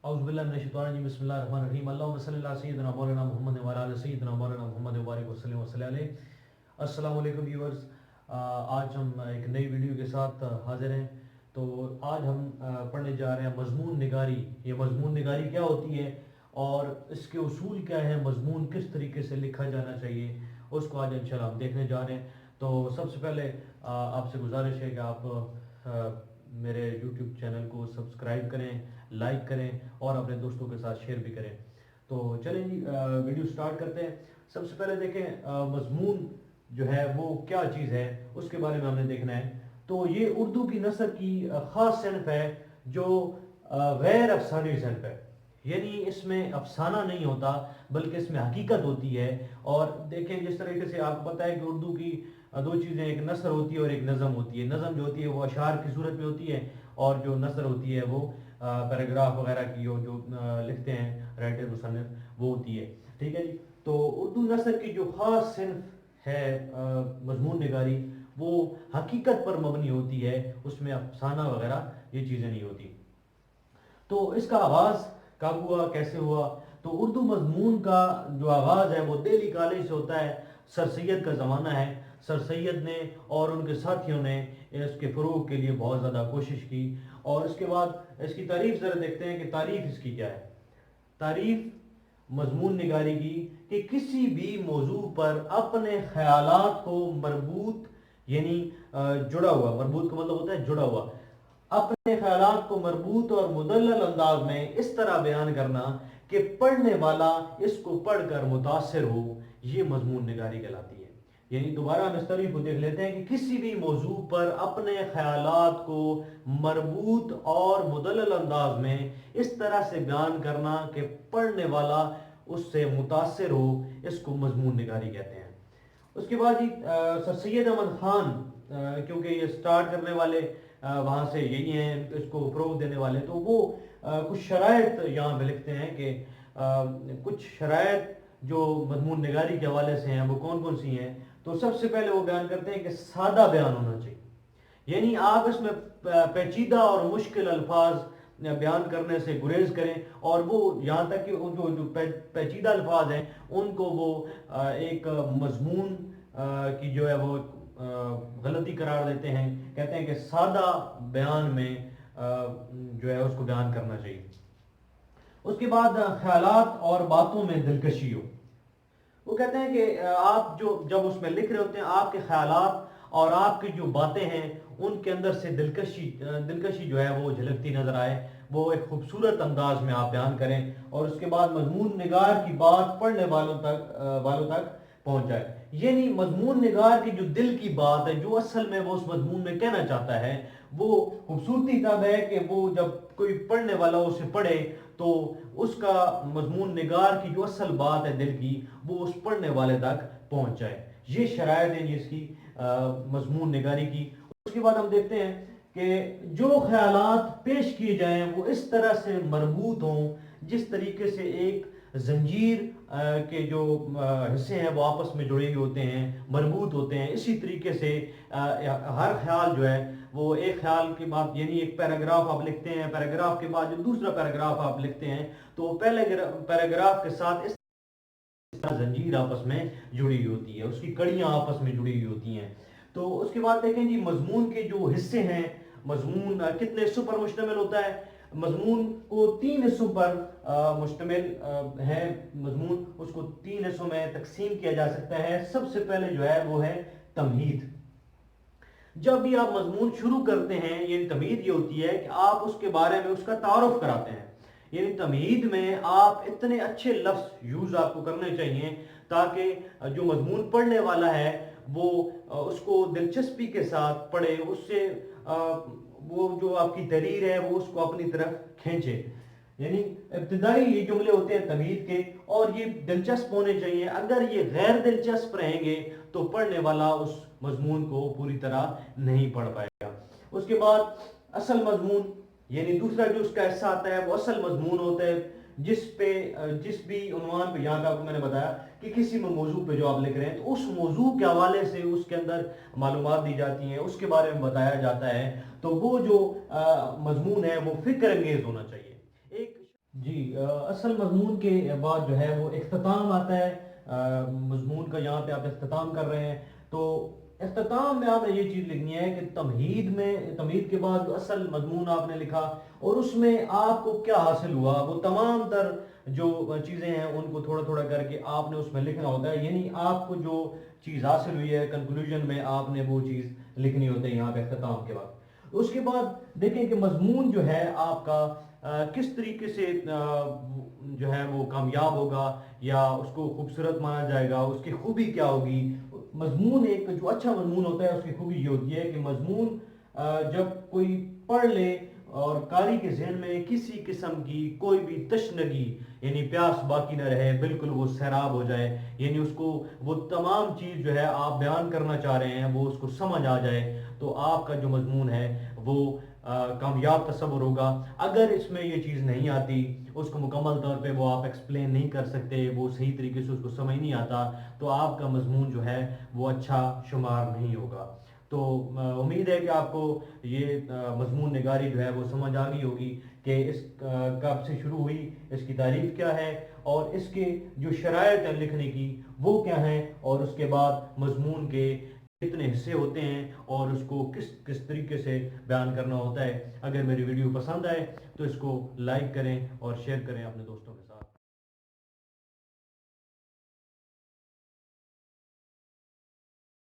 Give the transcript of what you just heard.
औज़ु बिल्लाहि मिनश्शैतानिर्रजीम बिस्मिल्लाहिर्रहमानिर्रहीम अल्लाहुम्मा सल्लि अला सय्यिदिना मौलाना मुहम्मद व अला आलि सय्यिदिना मौलाना मुहम्मद व बारिक वसल्लिम अलैहि। अस्सलामु अलैकुम व्यूअर्स, आज हम एक नई वीडियो के साथ हाजिर हैं। तो आज हम पढ़ने जा रहे हैं मज़मून निगारी। ये मज़मून निगारी क्या होती है और इसके उसूल क्या है, मज़मून किस तरीके से लिखा जाना चाहिए, उसको आज इंशाल्लाह हम देखने जा रहे हैं। तो सबसे पहले आपसे गुजारिश है कि आप मेरे YouTube चैनल को सब्सक्राइब करें, लाइक करें और अपने दोस्तों के साथ शेयर भी करें। तो चलें जी, वीडियो स्टार्ट करते हैं। सबसे पहले देखें मज़मून जो है वो क्या चीज़ है, उसके बारे में हमने देखना है। तो ये उर्दू की नसर की ख़ास सिनफ है जो गैर अफसानी सिनफ है, यानी इसमें अफसाना नहीं होता बल्कि इसमें हकीकत होती है। और देखें जिस तरीके से आपको पता है कि उर्दू की दो चीज़ें, एक नसर होती है और एक नज़म होती है। नज़म जो होती है वो अशार की सूरत में होती है और जो नसर होती है वो पैराग्राफ वगैरह की जो लिखते हैं राइटर मुसन्निफ वो होती है। ठीक है जी। तो उर्दू नसर की जो ख़ास सिनफ है मज़मून निगारी, वो हकीकत पर मबनी होती है, उसमें अफसाना वगैरह ये चीज़ें नहीं होती। तो इसका आगाज़ कब हुआ, कैसे हुआ? तो उर्दू मज़मून का जो आगाज़ है वो दिल्ली कॉलेज से होता है। सर सैयद का ज़माना है। सर सैयद ने और उनके साथियों ने इसके फ़रोग़ के लिए बहुत ज़्यादा कोशिश की। और उसके बाद इसकी तारीफ़ ज़रा देखते हैं कि तारीफ़ इसकी क्या है। तारीफ़ मज़मून निगारी की कि किसी भी मौजू पर अपने ख़यालात को मरबूत, यानी जुड़ा हुआ, मरबूत का मतलब होता है जुड़ा हुआ, अपने ख्यालात को मरबूत और मुदल्लल अंदाज में इस तरह बयान करना कि पढ़ने वाला इसको पढ़कर मुतासिर हो, ये मजमून निगारी कहलाती है। यानी दोबारा हम इस तारीफ को देख लेते हैं कि किसी भी मौजू पर अपने ख्यालात को मरबूत और मुदल्लल अंदाज में इस तरह से बयान करना कि पढ़ने वाला उससे मुतासिर हो, इसको मजमून निगारी कहते हैं। उसके बाद जी सर सैयद अहमद खान, क्योंकि ये स्टार्ट करने वाले वहाँ से यही हैं, इसको फ़रोग़ देने वाले, तो वो कुछ शराइत यहाँ पे लिखते हैं कि कुछ शराइत जो मज़मून निगारी के हवाले से हैं वो कौन कौन सी हैं। तो सबसे पहले वो बयान करते हैं कि सादा बयान होना चाहिए, यानी आप इसमें पेचीदा और मुश्किल अल्फाज बयान करने से गुरेज करें। और वो यहाँ तक कि जो जो पेचीदा अल्फाज हैं उनको वो एक मजमून की जो है वो गलती करार देते हैं। कहते हैं कि सादा बयान में जो है उसको बयान करना चाहिए। उसके बाद ख्यालात और बातों में दिलकशी हो। वो कहते हैं कि आप जो जब उसमें लिख रहे होते हैं, आपके ख्यालात और आपकी जो बातें हैं उनके अंदर से दिलकशी जो है वो झलकती नजर आए, वो एक खूबसूरत अंदाज में आप बयान करें। और उसके बाद मजमून निगार की बात पढ़ने वालों तक पहुंच जाए। यानी मजमून निगार की जो दिल की बात है, जो असल में वो उस मजमून में कहना चाहता है, वो खूबसूरती तब है कि वो जब कोई पढ़ने वाला उसे पढ़े तो उसका मजमून निगार की जो असल बात है दिल की, वो उस पढ़ने वाले तक पहुंच जाए। ये शरायत है जिसकी मजमून निगारी की। उसके बाद हम देखते हैं कि जो ख्यालात पेश किए जाएं वो इस तरह से मरबूत हों जिस तरीके से एक जंजीर के जो हिस्से हैं वो आपस में जुड़े हुए होते हैं, मरबूत होते हैं। इसी तरीके से हर ख्याल जो है वो एक ख्याल के बाद, यानी एक पैराग्राफ आप लिखते हैं, पैराग्राफ के बाद जो दूसरा पैराग्राफ आप लिखते हैं, तो पहले पैराग्राफ के साथ इस जंजीर आपस में जुड़ी हुई होती है, उसकी कड़ियां आपस में जुड़ी हुई होती हैं। तो उसके बाद देखें जी मजमून के जो हिस्से हैं, मजमून कितने हिस्सों पर मुश्तमिल होता है? मजमून को 3 हिस्सों पर मुश्तमिल है। मजमून उसको 3 हिस्सों में तकसीम किया जा सकता है। सबसे पहले जो है वो है तमहीद। जब भी आप मजमून शुरू करते हैं, यानी तमहीद ये होती है कि आप उसके बारे में उसका तारुफ कराते हैं। यानी तमहीद में आप इतने अच्छे लफ्ज़ यूज़ आपको करने चाहिए ताकि जो मजमून पढ़ने वाला है वो उसको दिलचस्पी के साथ पढ़े, उससे वो जो आपकी तहरीर है वो उसको अपनी तरफ खींचे। यानी इब्तिदाई ये जुमले होते हैं तमहीद के, और ये दिलचस्प होने चाहिए। अगर ये गैर दिलचस्प रहेंगे तो पढ़ने वाला उस मजमून को पूरी तरह नहीं पढ़ पाएगा। उसके बाद असल मजमून, यानी दूसरा जो उसका हिस्सा आता है वो असल मजमून होता है, जिस भी उन्वान पे, यहाँ पे आपको मैंने बताया कि किसी मौजू पे जो आप लिख रहे हैं तो उस मौजू के हवाले से उसके अंदर मालूमात दी जाती हैं, उसके बारे में बताया जाता है। तो वो जो मजमून है वो फिक्र अंगेज होना चाहिए। एक اصل مضمون کے بعد جو ہے وہ اختتام آتا ہے. مضمون کا یہاں پہ آپ اختتام کر رہے ہیں تو اختتام میں آپ نے یہ چیز لکھنی ہے کہ تمہید کے بعد جو اصل مضمون آپ نے لکھا اور اس میں آپ کو کیا حاصل ہوا، وہ تمام تر جو چیزیں ہیں ان کو تھوڑا تھوڑا کر کے آپ نے اس میں لکھنا ہوتا ہے. یعنی آپ کو جو چیز حاصل ہوئی ہے کنکلوژن میں آپ نے وہ چیز لکھنی ہوتی ہے یہاں پہ اختتام کے بعد. اس کے بعد دیکھیں کہ مضمون جو ہے آپ کا کس طریقے سے جو ہے وہ کامیاب ہوگا یا اس کو خوبصورت مانا جائے گا، اس کی خوبی کیا ہوگی. مضمون ایک جو اچھا مضمون ہوتا ہے اس کی خوبی یہ ہوتی ہے کہ مضمون جب کوئی پڑھ لے اور قاری کے ذہن میں کسی قسم کی کوئی بھی تشنگی یعنی پیاس باقی نہ رہے، بالکل وہ سیراب ہو جائے، یعنی اس کو وہ تمام چیز جو ہے آپ بیان کرنا چاہ رہے ہیں وہ اس کو سمجھ آ جائے، تو آپ کا جو مضمون ہے وہ کامیاب تصور ہوگا. اگر اس میں یہ چیز نہیں آتی، اس کو مکمل طور پہ وہ آپ ایکسپلین نہیں کر سکتے، وہ صحیح طریقے سے اس کو سمجھ نہیں آتا، تو آپ کا مضمون جو ہے وہ اچھا شمار نہیں ہوگا. تو امید ہے کہ آپ کو یہ مضمون نگاری جو ہے وہ سمجھ آ گئی ہوگی کہ اس کب سے شروع ہوئی، اس کی تعریف کیا ہے اور اس کے جو شرائط ہیں لکھنے کی وہ کیا ہیں، اور اس کے بعد مضمون کے کتنے حصے ہوتے ہیں اور اس کو کس کس طریقے سے بیان کرنا ہوتا ہے. اگر میری ویڈیو پسند آئے تو اس کو لائک کریں اور شیئر کریں اپنے دوستوں کے ساتھ.